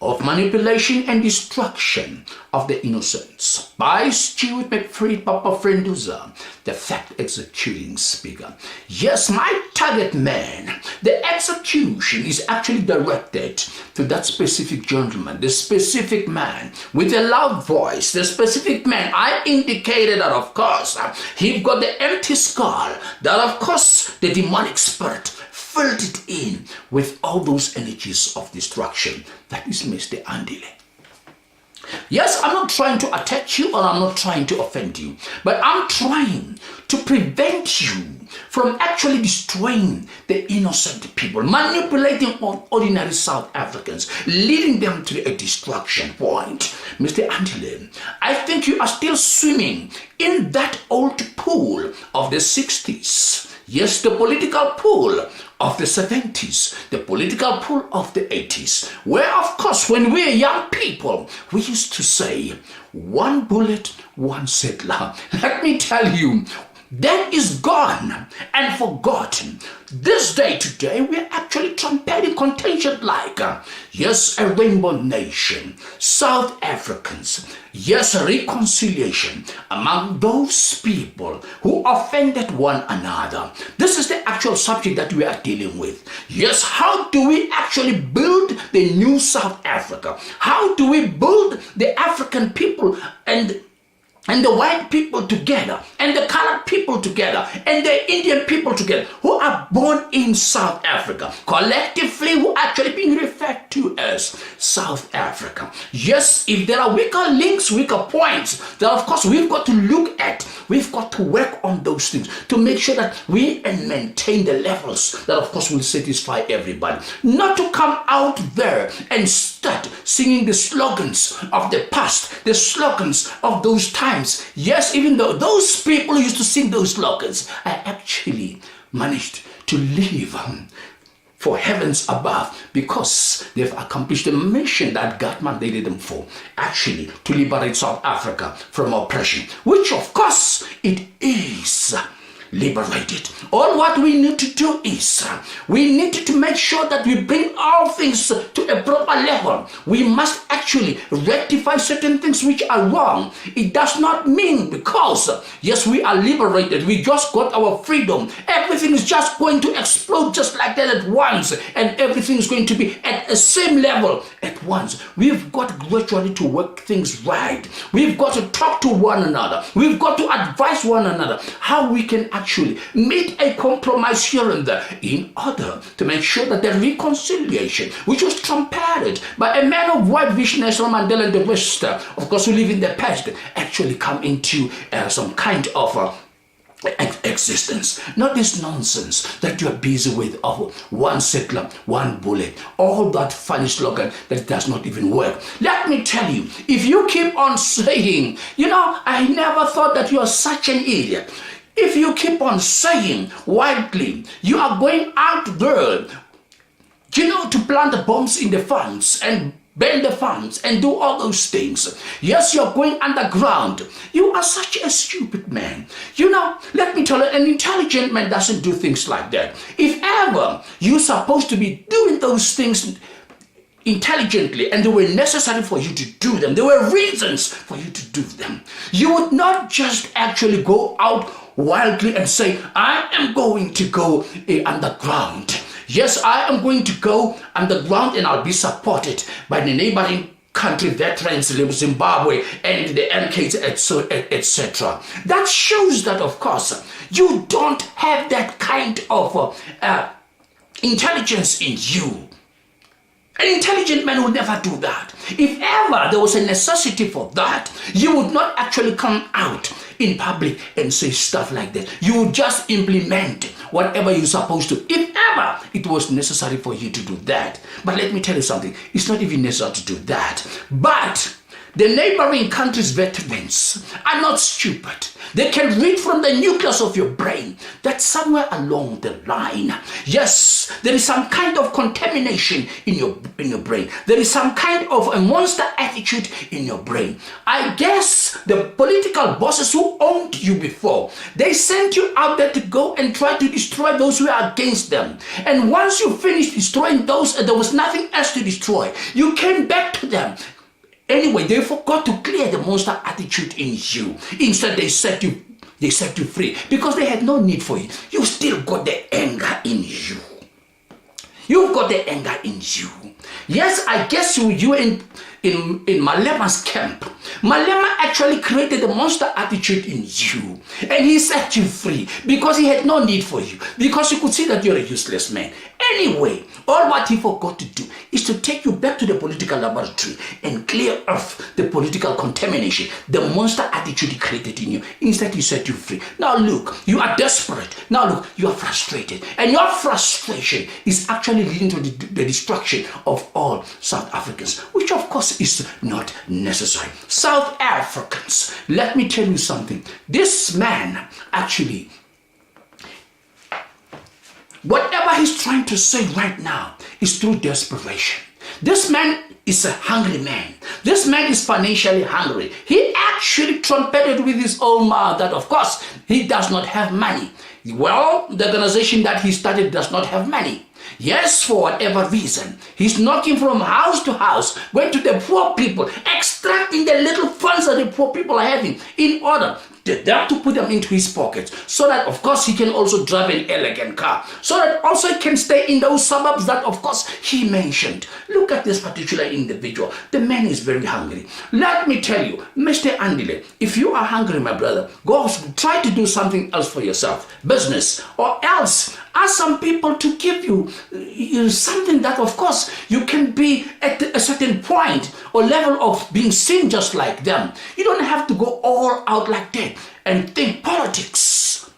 of Manipulation and Destruction of the Innocents by Stuart McFreed, Papa Frienduza, the fact executing speaker. Yes, my target man, the execution is actually directed to that specific gentleman, the specific man with a loud voice, the specific man I indicated that, of course, he got the empty skull, that, of course, the demonic spirit filled it in with all those energies of destruction. That is Mr. Andile. Yes, I'm not trying to attack you or I'm not trying to offend you, but I'm trying to prevent you from actually destroying the innocent people, manipulating ordinary South Africans, leading them to a destruction point. Mr. Andile, I think you are still swimming in that old pool of the 60s. Yes, the political pool of the 70s, the political pool of the 80s, where, of course, when we were young people, we used to say, one bullet, one settler. Let me tell you, that is gone and forgotten. This day today, we are actually trumpeting contention like, yes, a rainbow nation, South Africans, yes, reconciliation among those people who offended one another. This is the actual subject that we are dealing with. Yes, how do we actually build the new South Africa? How do we build the African people and the white people together, and the colored people together, and the Indian people together, who are born in South Africa, collectively who are actually being referred to as South Africa. Yes, if there are weaker links, weaker points, then of course we've got to look at, we've got to work on those things to make sure that we maintain the levels that of course will satisfy everybody. Not to come out there and start singing the slogans of the past, the slogans of those times. Yes, even though those people who used to sing those slogans, I actually managed to live for heavens above because they've accomplished the mission that God mandated them for, actually to liberate South Africa from oppression, which of course it is liberated. All what we need to do is we need to make sure that we bring all things to a proper level. We must actually rectify certain things which are wrong. It does not mean because yes, we are liberated, we just got our freedom, everything is just going to explode just like that at once, and everything is going to be at the same level at once. We've got gradually to work things right. We've got to talk to one another. We've got to advise one another how we can actually made a compromise here and there in order to make sure that the reconciliation, which was trumpeted by a man of wide vision, Nelson Mandela and the rest, of course, who live in the past, actually come into some kind of existence. Not this nonsense that you're busy with of one settler, one bullet, all that funny slogan that does not even work. Let me tell you, if you keep on saying, I never thought that you are such an idiot. If you keep on saying widely, you are going out there, to plant the bombs in the farms and burn the farms and do all those things. Yes, you're going underground. You are such a stupid man. Let me tell you, an intelligent man doesn't do things like that. If ever you're supposed to be doing those things intelligently and they were necessary for you to do them, there were reasons for you to do them, you would not just actually go out wildly and say, I am going to go underground. Yes, I am going to go underground and I'll be supported by the neighboring country veterans, Zimbabwe, and the MKs, etc. That shows that, of course, you don't have that kind of intelligence in you. An intelligent man would never do that. If ever there was a necessity for that, you would not actually come out in public and say stuff like that. You would just implement whatever you're supposed to, if ever it was necessary for you to do that. But let me tell you something, it's not even necessary to do that. But the neighboring countries' veterans are not stupid. They can read from the nucleus of your brain that somewhere along the line, yes, there is some kind of contamination in your brain. There is some kind of a monster attitude in your brain. I guess the political bosses who owned you before, they sent you out there to go and try to destroy those who are against them. And once you finished destroying those and there was nothing else to destroy, you came back to them. Anyway, they forgot to clear the monster attitude in you. Instead, they set you free because they had no need for you. You still got the anger in you. You've got the anger in you. Yes, I guess you in Malema's camp. Malema actually created the monster attitude in you. And he set you free because he had no need for you. Because he could see that you're a useless man. Anyway, all what he forgot to do is to take you back to the political laboratory and clear off the political contamination, the monster attitude he created in you. Instead, he set you free. Now look, you are desperate. Now look, you are frustrated. And your frustration is actually leading to the destruction of all South Africans, which of course is not necessary. South Africans, let me tell you something. This man actually, whatever he's trying to say right now is through desperation. This man is a hungry man. This man is financially hungry. He actually trumpeted with his own mouth that, of course, he does not have money. Well, the organization that he started does not have money. Yes, for whatever reason, he's knocking from house to house, going to the poor people, extracting the little funds that the poor people are having in order to put them into his pockets, so that of course he can also drive an elegant car, so that also he can stay in those suburbs that of course he mentioned. Look at this particular individual. The man is very hungry. Let me tell you, Mr. Andile, if you are hungry, my brother, go try to do something else for yourself, business, or else ask some people to give you something that of course you can be at a certain point or level of being seen just like them. You don't have to go all out like that and think politics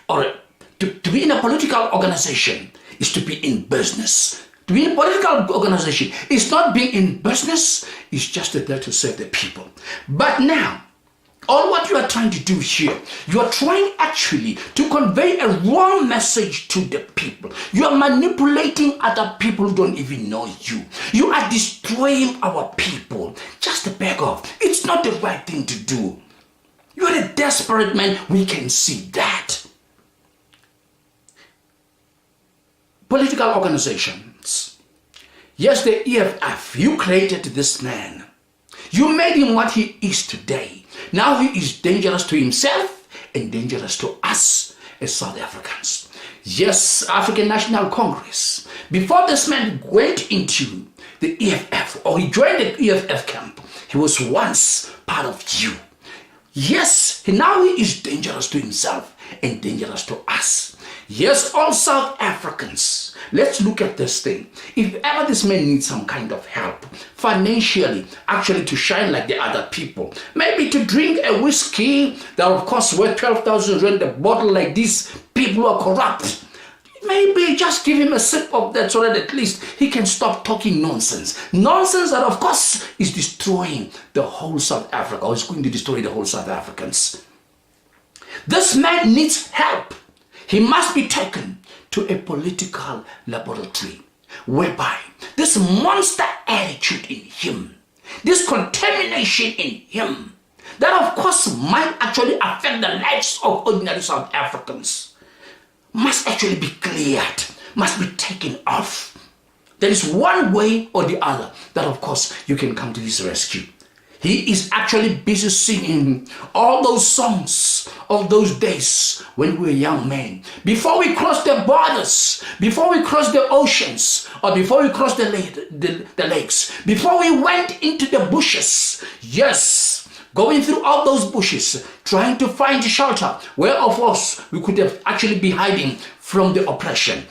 or to be in a political organization is to be in business. To be in a political organization is not being in business, it's just there to serve the people. But now, all what you are trying to do here, you are trying actually to convey a wrong message to the people. You are manipulating other people who don't even know you. You are destroying our people. Just back off. It's not the right thing to do. You are a desperate man. We can see that. Political organizations. Yes, the EFF. You created this man. You made him what he is today. Now he is dangerous to himself and dangerous to us as South Africans. Yes, African National Congress. Before this man went into the EFF or he joined the EFF camp, he was once part of you. Yes, now he is dangerous to himself and dangerous to us. Yes, all South Africans, let's look at this thing. If ever this man needs some kind of help, financially, actually to shine like the other people, maybe to drink a whiskey that of course worth 12,000 rand a bottle like these people who are corrupt, maybe just give him a sip of that so that at least he can stop talking nonsense. Nonsense that of course is destroying the whole South Africa, or is going to destroy the whole South Africans. This man needs help. He must be taken to a political laboratory whereby this monster attitude in him, this contamination in him, that of course might actually affect the lives of ordinary South Africans, must actually be cleared, must be taken off. There is one way or the other that of course you can come to his rescue. He is actually busy singing all those songs of those days when we were young men. Before we crossed the borders, before we crossed the oceans, or before we crossed the lakes, before we went into the bushes. Yes, going through all those bushes, trying to find shelter, where of course we could have actually been hiding from the oppression.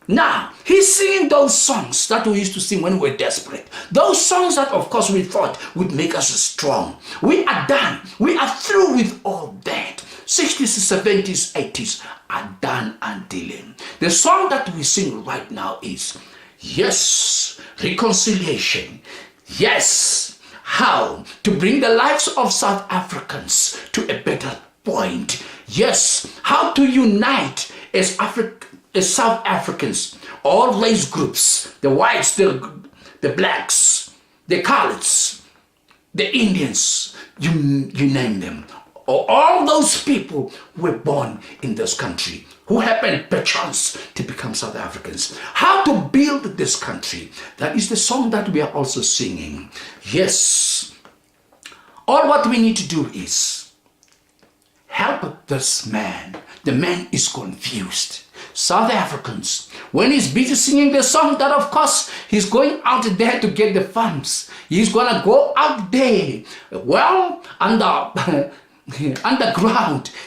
Now, he's singing those songs that we used to sing when we were desperate. Those songs that, of course, we thought would make us strong. We are done. We are through with all that. 60s, 70s, 80s are done and dealing. The song that we sing right now is, yes, reconciliation. Yes, how to bring the lives of South Africans to a better point. Yes, how to unite as South Africans, all race groups, the whites, the blacks, the coloureds, the Indians, you name them. All those people were born in this country who happened perchance to become South Africans. How to build this country. That is the song that we are also singing. Yes. All what we need to do is help this man. The man is confused. South Africans, when he's busy singing the song that of course he's going out there to get the funds. He's gonna go out there, well, underground.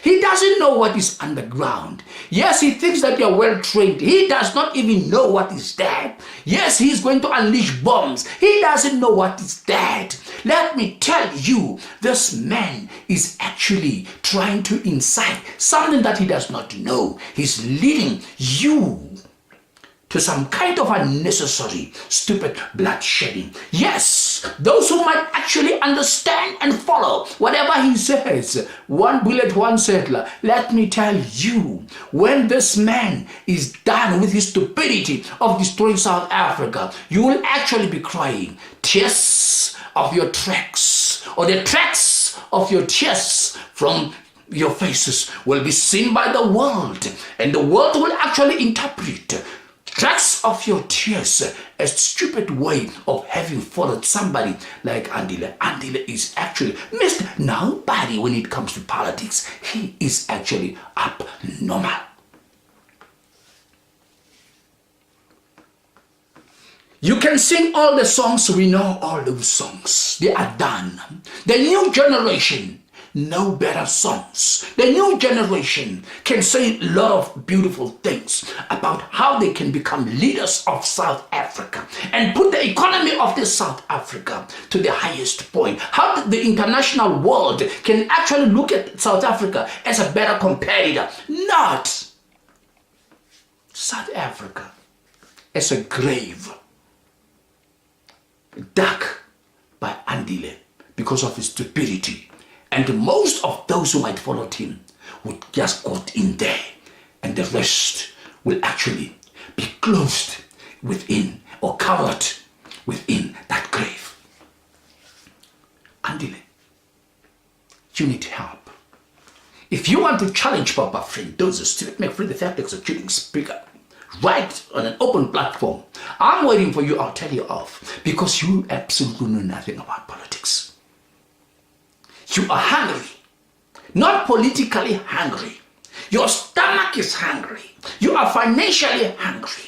He doesn't know what is underground. Yes, he thinks that you're well trained. He does not even know what is that. Yes, he's going to unleash bombs. He doesn't know what is that. Let me tell you, this man is actually trying to incite something that he does not know. He's leading you to some kind of unnecessary, stupid bloodshedding. Yes, those who might actually understand and follow whatever he says, one bullet, one settler. Let me tell you, when this man is done with his stupidity of destroying South Africa, you will actually be crying tears of your tracks, or the tracks of your tears from your faces will be seen by the world, and the world will actually interpret tracks of your tears, a stupid way of having followed somebody like Andile. Andile is actually Mr. Nobody when it comes to politics. He is actually abnormal. You can sing all the songs, we know all those songs. They are done. The new generation know better songs. The new generation can say a lot of beautiful things about how they can become leaders of South Africa and put the economy of this South Africa to the highest point. How the international world can actually look at South Africa as a better competitor, not South Africa as a grave dug by Andile because of his stupidity. And most of those who might follow him would just got in there, and the rest will actually be closed within or covered within that grave. Andile, you need help. If you want to challenge Papa Friendoza, Stephen McFree, the fact executing speaker, right on an open platform, I'm waiting for you. I'll tell you off, because you absolutely know nothing about politics. You are hungry, not politically hungry. Your stomach is hungry. You are financially hungry.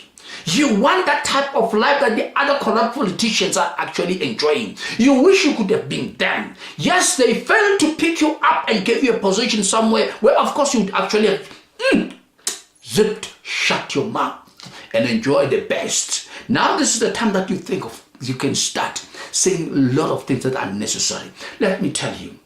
You want that type of life that the other corrupt politicians are actually enjoying. You wish you could have been them. Yes, they failed to pick you up and give you a position somewhere where, of course, you would actually have zipped shut your mouth and enjoy the best. Now this is the time that you think of. You can start saying a lot of things that are necessary. Let me tell you.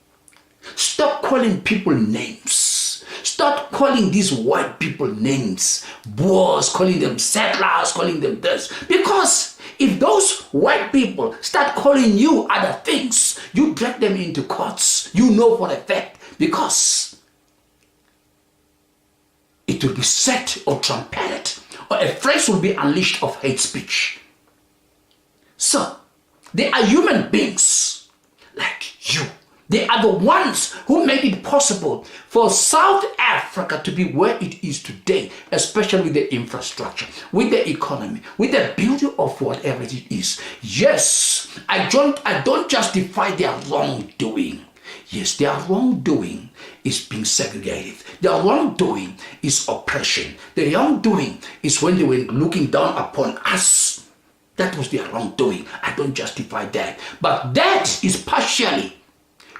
Stop calling people names. Stop calling these white people names. Boers, calling them settlers, calling them this. Because if those white people start calling you other things, you drag them into courts. You know for a fact. Because it will be set or trumpeted, or a phrase will be unleashed of hate speech. So, they are human beings like you. They are the ones who made it possible for South Africa to be where it is today, especially with the infrastructure, with the economy, with the beauty of whatever it is. Yes, I don't justify their wrongdoing. Yes, their wrongdoing is being segregated. Their wrongdoing is oppression. Their wrongdoing is when they were looking down upon us. That was their wrongdoing. I don't justify that. But that is partially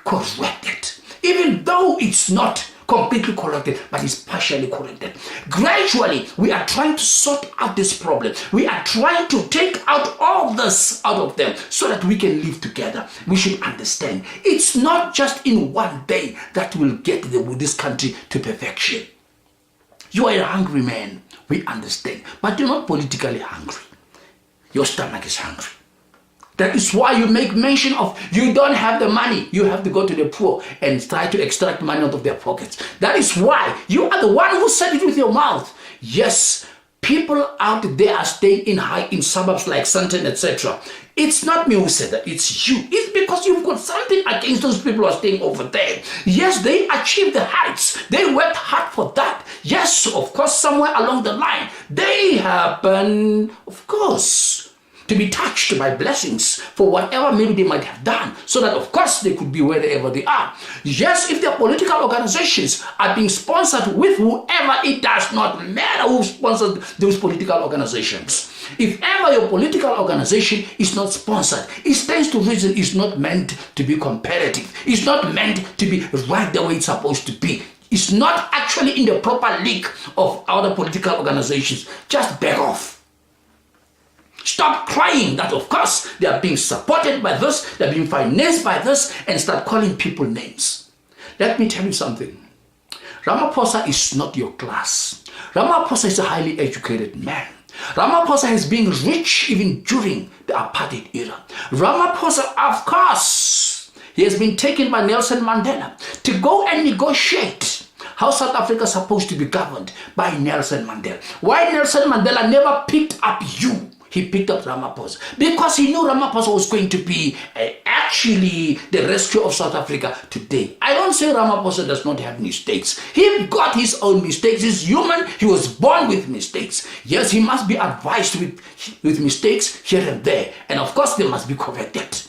corrected. Even though it's not completely corrected, but it's partially corrected. Gradually, we are trying to sort out this problem. We are trying to take out all this out of them so that we can live together. We should understand it's not just in one day that will get this country to perfection. You are a hungry man, we understand, but you're not politically hungry. Your stomach is hungry. That is why you make mention of you don't have the money. You have to go to the poor and try to extract money out of their pockets. That is why you are the one who said it with your mouth. Yes, people out there are staying in suburbs like Sandton, etc. It's not me who said that, it's you. It's because you've got something against those people who are staying over there. Yes, they achieved the heights. They worked hard for that. Yes, of course, somewhere along the line, they happen, of course, to be touched by blessings for whatever maybe they might have done, so that of course they could be wherever they are. Yes, if their political organizations are being sponsored with whoever, it does not matter who sponsors those political organizations. If ever your political organization is not sponsored, it stands to reason it's not meant to be competitive. It's not meant to be right the way it's supposed to be. It's not actually in the proper league of other political organizations. Just back off. Stop crying that, of course, they are being supported by this, they are being financed by this, and start calling people names. Let me tell you something. Ramaphosa is not your class. Ramaphosa is a highly educated man. Ramaphosa has been rich even during the apartheid era. Ramaphosa, of course, he has been taken by Nelson Mandela to go and negotiate how South Africa is supposed to be governed by Nelson Mandela. Why Nelson Mandela never picked up you? He picked up Ramaphosa because he knew Ramaphosa was going to be actually the rescue of South Africa today. I don't say Ramaphosa does not have mistakes. He got his own mistakes. He's human. He was born with mistakes. Yes, he must be advised with mistakes here and there. And of course, they must be corrected.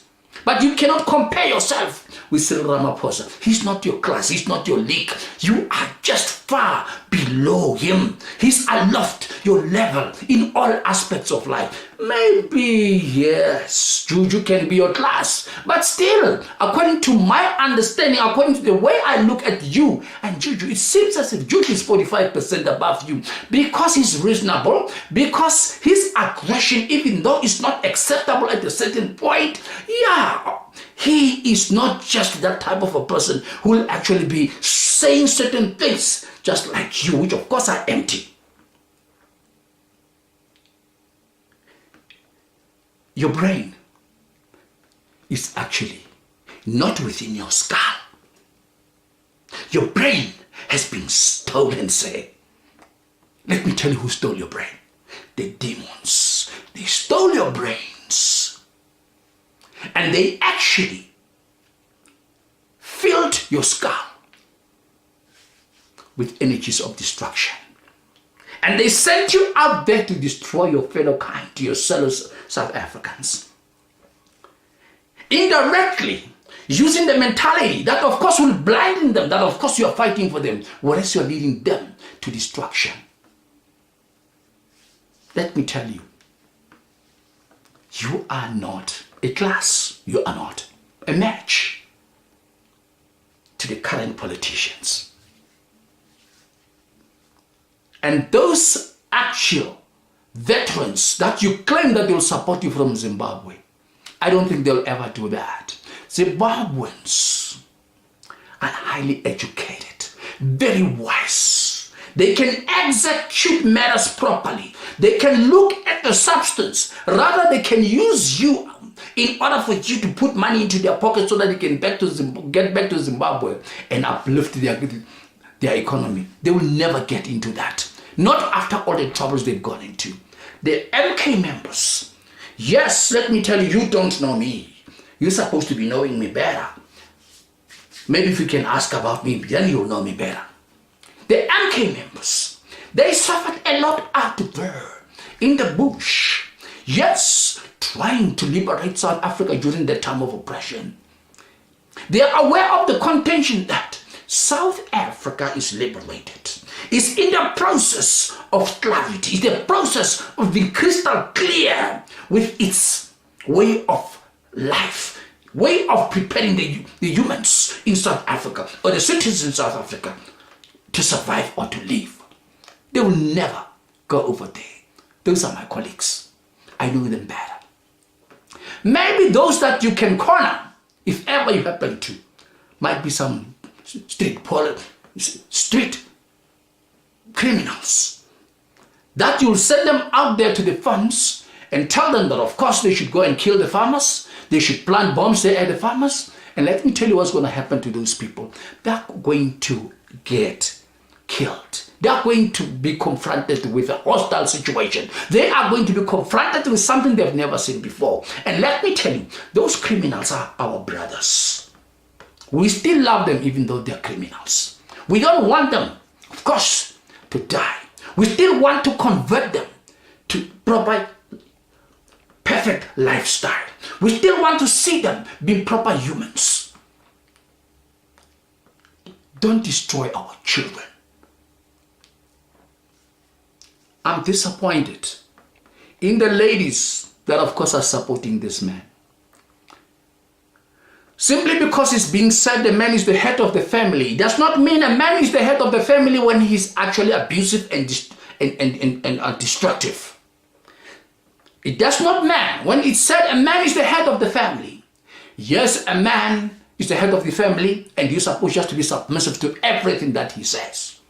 But you cannot compare yourself with Cyril Ramaphosa. He's not your class. He's not your league. You are just far below him. He's aloft your level in all aspects of life. Maybe, yes, Juju can be your class. But still, according to my understanding, according to the way I look at you and Juju, it seems as if Juju is 45% above you. Because he's reasonable, because his aggression, even though it's not acceptable at a certain point, yeah, he is not just that type of a person who will actually be saying certain things just like you, which of course are empty. Your brain is actually not within your skull. Your brain has been stolen, say. Let me tell you who stole your brain. The demons. They stole your brains. And they actually filled your skull with energies of destruction. And they sent you out there to destroy your fellow kind, your fellow South Africans. Indirectly, using the mentality that of course will blind them, that of course you are fighting for them, whereas you are leading them to destruction. let me tell you, you are not a class. You are not a match to the current politicians. And those actual veterans that you claim that they'll support you from Zimbabwe, I don't think they'll ever do that. Zimbabweans are highly educated, very wise. They can execute matters properly. They can look at the substance. Rather, they can use you in order for you to put money into their pocket so that they can get back to Zimbabwe and uplift their economy. They will never get into that. Not after all the troubles they've gone into. The MK members, yes, let me tell you, you don't know me. You're supposed to be knowing me better. Maybe if you can ask about me, then you'll know me better. The MK members, they suffered a lot out there in the bush. Yes, trying to liberate South Africa during the time of oppression. They are aware of the contention that South Africa is liberated. It's in the process of clarity. It's the process of being crystal clear with its way of life, way of preparing the humans in South Africa or the citizens in South Africa to survive or to live. They will never go over there. Those are my colleagues. I know them better. Maybe those that you can corner, if ever you happen to, might be some street criminals. That you'll send them out there to the farms and tell them that of course they should go and kill the farmers. They should plant bombs there at the farmers. And let me tell you what's going to happen to those people. They're going to get killed. They are going to be confronted with a hostile situation. They are going to be confronted with something they've never seen before. And let me tell you, those criminals are our brothers. We still love them even though they're criminals. We don't want them, of course, to die. We still want to convert them to proper, perfect lifestyle. We still want to see them being proper humans. Don't destroy our children. I'm disappointed in the ladies that of course are supporting this man. Simply because it's being said the man is the head of the family does not mean a man is the head of the family when he's actually abusive and destructive. It does not mean when it's said a man is the head of the family. Yes, a man is the head of the family and you're supposed just to be submissive to everything that he says.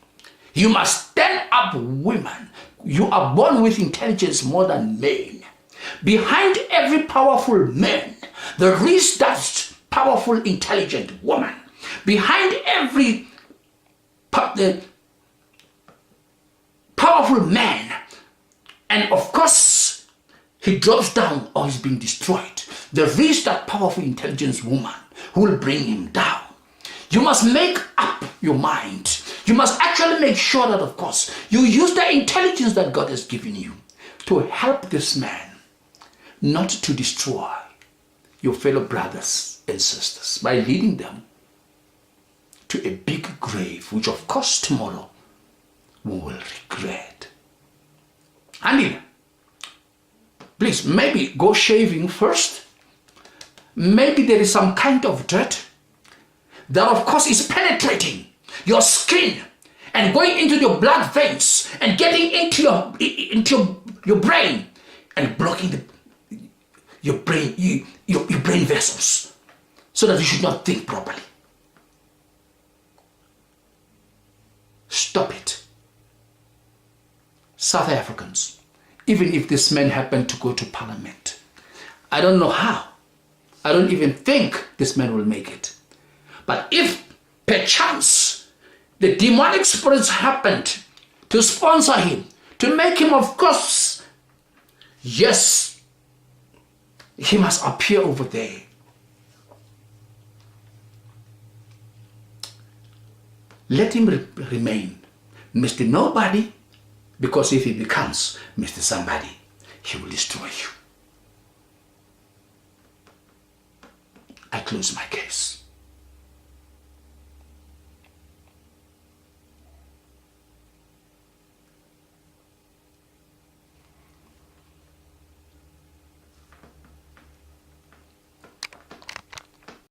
You must stand up, women. You are born with intelligence more than men. Behind every powerful man, there is that powerful, intelligent woman. Behind every powerful man, and of course, he drops down or is being destroyed, there is that powerful, intelligent woman who will bring him down. You must make up your mind. You must actually make sure that, of course, you use the intelligence that God has given you to help this man, not to destroy your fellow brothers and sisters by leading them to a big grave, which of course tomorrow we will regret. Andy, please, maybe go shaving first. Maybe there is some kind of dirt that of course is penetrating your skin and going into your blood veins and getting into your brain and blocking your brain vessels so that you should not think properly. Stop it. South Africans, even if this man happened to go to parliament, I don't know how. I don't even think this man will make it. But if perchance the demonic spirits happened to sponsor him, to make him, of course, yes, he must appear over there. Let him remain Mr. Nobody, because if he becomes Mr. Somebody, he will destroy you. I close my case.